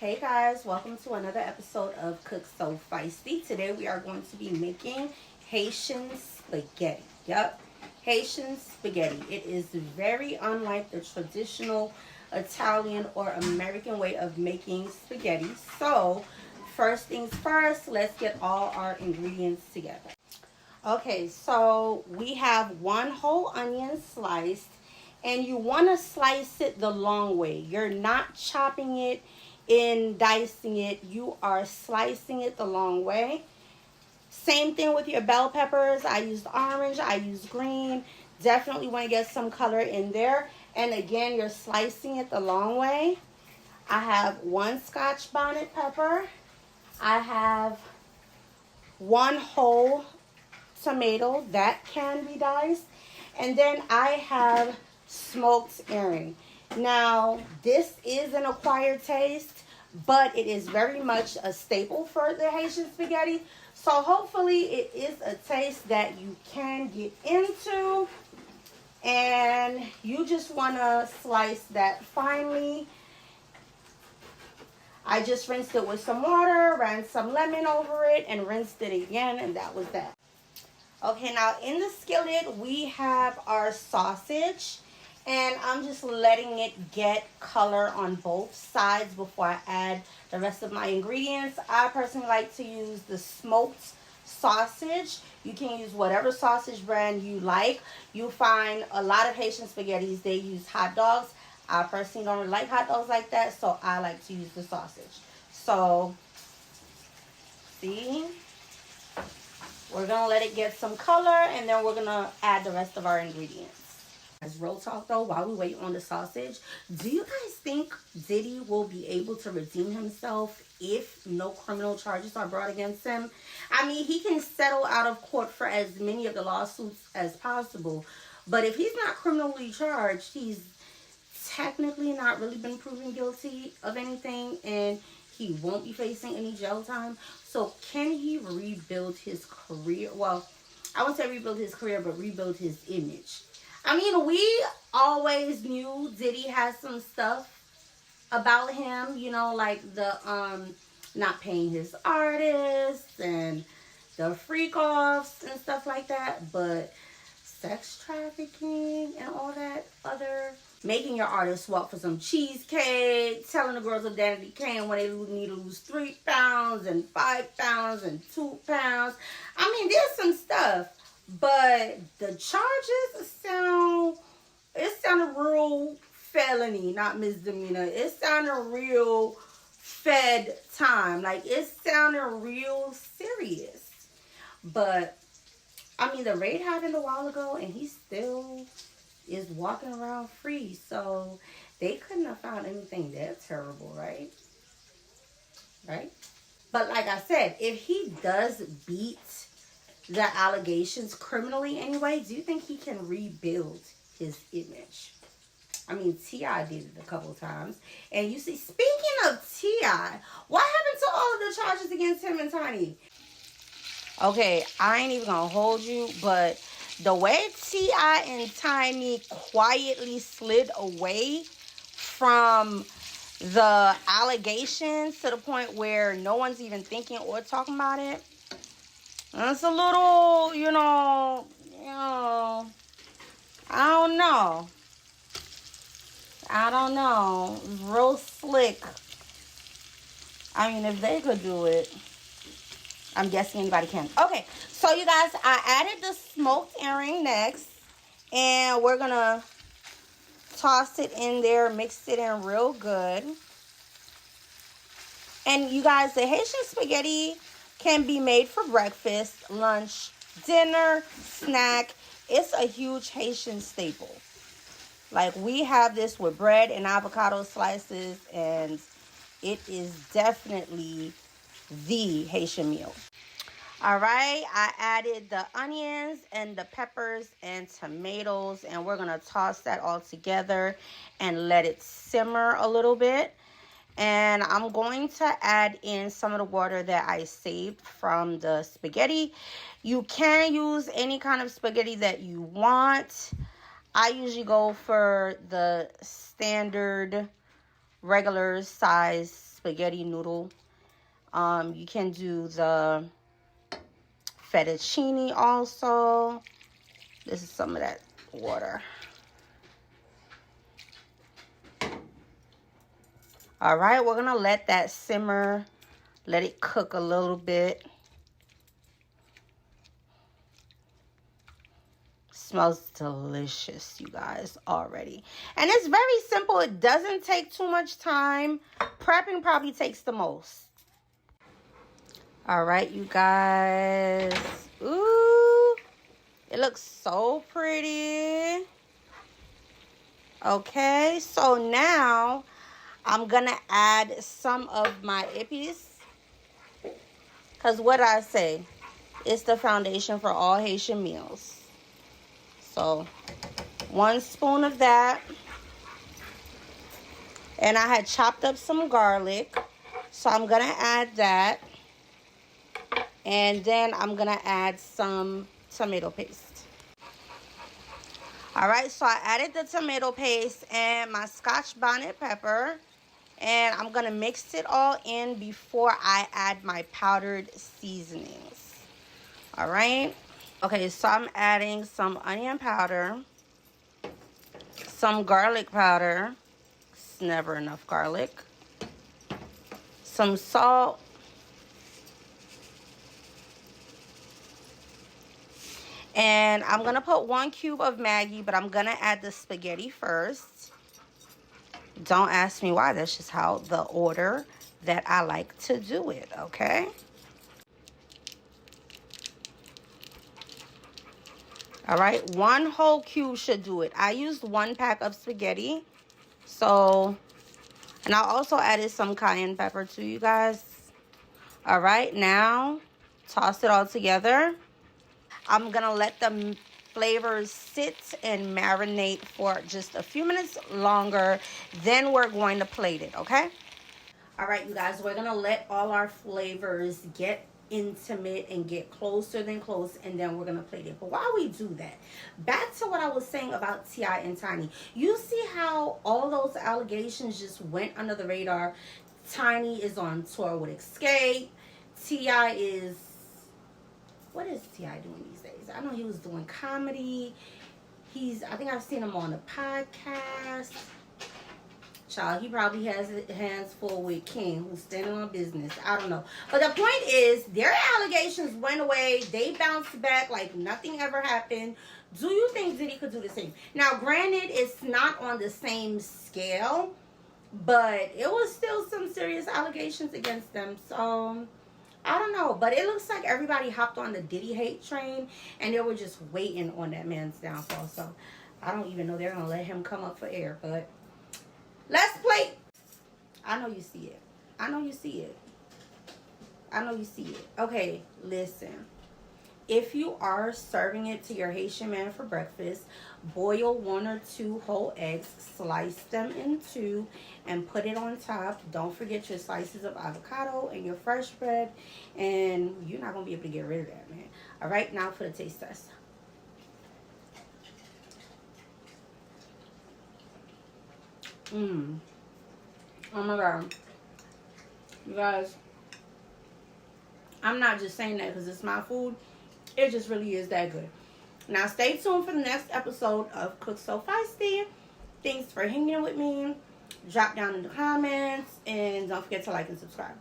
Hey guys, welcome to another episode of Cook So Feisty. Today we are going to be making Haitian spaghetti. Yep, Haitian spaghetti. It is very unlike the traditional Italian or American way of making spaghetti. So, first things first, let's get all our ingredients together. Okay, so we have one whole onion sliced, and you want to slice it the long way. You're not chopping it in dicing it, you are slicing it the long way. Same thing with your bell peppers. I used orange, I used green. Definitely want to get some color in there. And again, you're slicing it the long way. I have one Scotch bonnet pepper. I have one whole tomato that can be diced. And then I have smoked herring. Now, this is an acquired taste, but it is very much a staple for the Haitian spaghetti. So hopefully it is a taste that you can get into. And you just want to slice that finely. I just rinsed it with some water, ran some lemon over it, and rinsed it again, and that was that. Okay, now in the skillet, we have our sausage. And I'm just letting it get color on both sides before I add the rest of my ingredients. I personally like to use the smoked sausage. You can use whatever sausage brand you like. You'll find a lot of Haitian spaghettis, they use hot dogs. I personally don't really like hot dogs like that, so I like to use the sausage. So, see? We're going to let it get some color, and then we're going to add the rest of our ingredients. As real talk though, while we wait on the sausage, do you guys think Diddy will be able to redeem himself if no criminal charges are brought against him? I mean, he can settle out of court for as many of the lawsuits as possible, but if he's not criminally charged, he's technically not really been proven guilty of anything, and he won't be facing any jail time. So can he rebuild his career? Well, I won't say rebuild his career, but rebuild his image. I mean, we always knew Diddy has some stuff about him, you know, like the not paying his artists and the freak offs and stuff like that, but sex trafficking and all that other, making your artist swap for some cheesecake, telling the girls of Danity Kane when they need to lose 3 pounds and 5 pounds and 2 pounds. I mean, there's some stuff. But the charges sounded real felony, not misdemeanor. It sounded real fed time. Like, it sounded real serious. But, I mean, the raid happened a while ago, and he still is walking around free. So, they couldn't have found anything that terrible, right? Right? But like I said, if he does beat the allegations criminally anyway, do you think he can rebuild his image? I mean, T.I. did it a couple times. And you see, speaking of T.I., what happened to all of the charges against him and Tiny? Okay, I ain't even gonna hold you, but the way T.I. and Tiny quietly slid away from the allegations to the point where no one's even thinking or talking about it, it's a little, I don't know. It's real slick. I mean, if they could do it, I'm guessing anybody can. Okay, so you guys, I added the smoked herring next, and we're going to toss it in there, mix it in real good. And you guys, the Haitian spaghetti can be made for breakfast, lunch, dinner, snack. It's a huge Haitian staple. Like, we have this with bread and avocado slices, and it is definitely the Haitian meal. All right, I added the onions and the peppers and tomatoes, and we're going to toss that all together and let it simmer a little bit. And I'm going to add in some of the water that I saved from the spaghetti. You can use any kind of spaghetti that you want. I usually go for the standard regular size spaghetti noodle. You can do the fettuccine also. This is some of that water. All right, we're gonna let that simmer, let it cook a little bit. Smells delicious, you guys, already. And it's very simple. It doesn't take too much time. Prepping probably takes the most. All right, you guys. Ooh, it looks so pretty. Okay, so now I'm gonna add some of my ippies. Because what I say, it's the foundation for all Haitian meals. So 1 spoon of that. And I had chopped up some garlic. So I'm going to add that. And then I'm going to add some tomato paste. All right, so I added the tomato paste and my Scotch bonnet pepper. And I'm going to mix it all in before I add my powdered seasonings. All right. Okay, so I'm adding some onion powder, some garlic powder. It's never enough garlic. Some salt. And I'm going to put 1 cube of Maggi, but I'm going to add the spaghetti first. Don't ask me why. That's just how the order that I like to do it, okay? All right, 1 whole cube should do it. I used 1 pack of spaghetti. So, and I also added some cayenne pepper too, you guys. All right, now toss it all together. I'm going to let the flavors sit and marinate for just a few minutes longer. Then we're going to plate it, okay? All right, you guys, we're going to let all our flavors get intimate and get closer than close, and then we're gonna plate it. But while we do that, back to what I was saying about T.I. and Tiny. You see how all those allegations just went under the radar? Tiny is on tour with Escape. T.I. is, what is T.I. doing these days? I know he was doing comedy. I think I've seen him on a podcast. Child, he probably has his hands full with King, who's standing on business. I don't know. But the point is, their allegations went away. They bounced back like nothing ever happened. Do you think Diddy could do the same? Now, granted, it's not on the same scale, but it was still some serious allegations against them. So, I don't know. But it looks like everybody hopped on the Diddy hate train, and they were just waiting on that man's downfall. So, I don't even know they're going to let him come up for air, but let's play. I know you see it. I know you see it. I know you see it. Okay, listen. If you are serving it to your Haitian man for breakfast, boil 1 or 2 whole eggs, slice them in 2, and put it on top. Don't forget your slices of avocado and your fresh bread, and you're not going to be able to get rid of that, man. All right, now for the taste test. Oh my God. You guys, I'm not just saying that because it's my food. It just really is that good. Now, stay tuned for the next episode of Cook So Feisty. Thanks for hanging with me. Drop down in the comments. And don't forget to like and subscribe.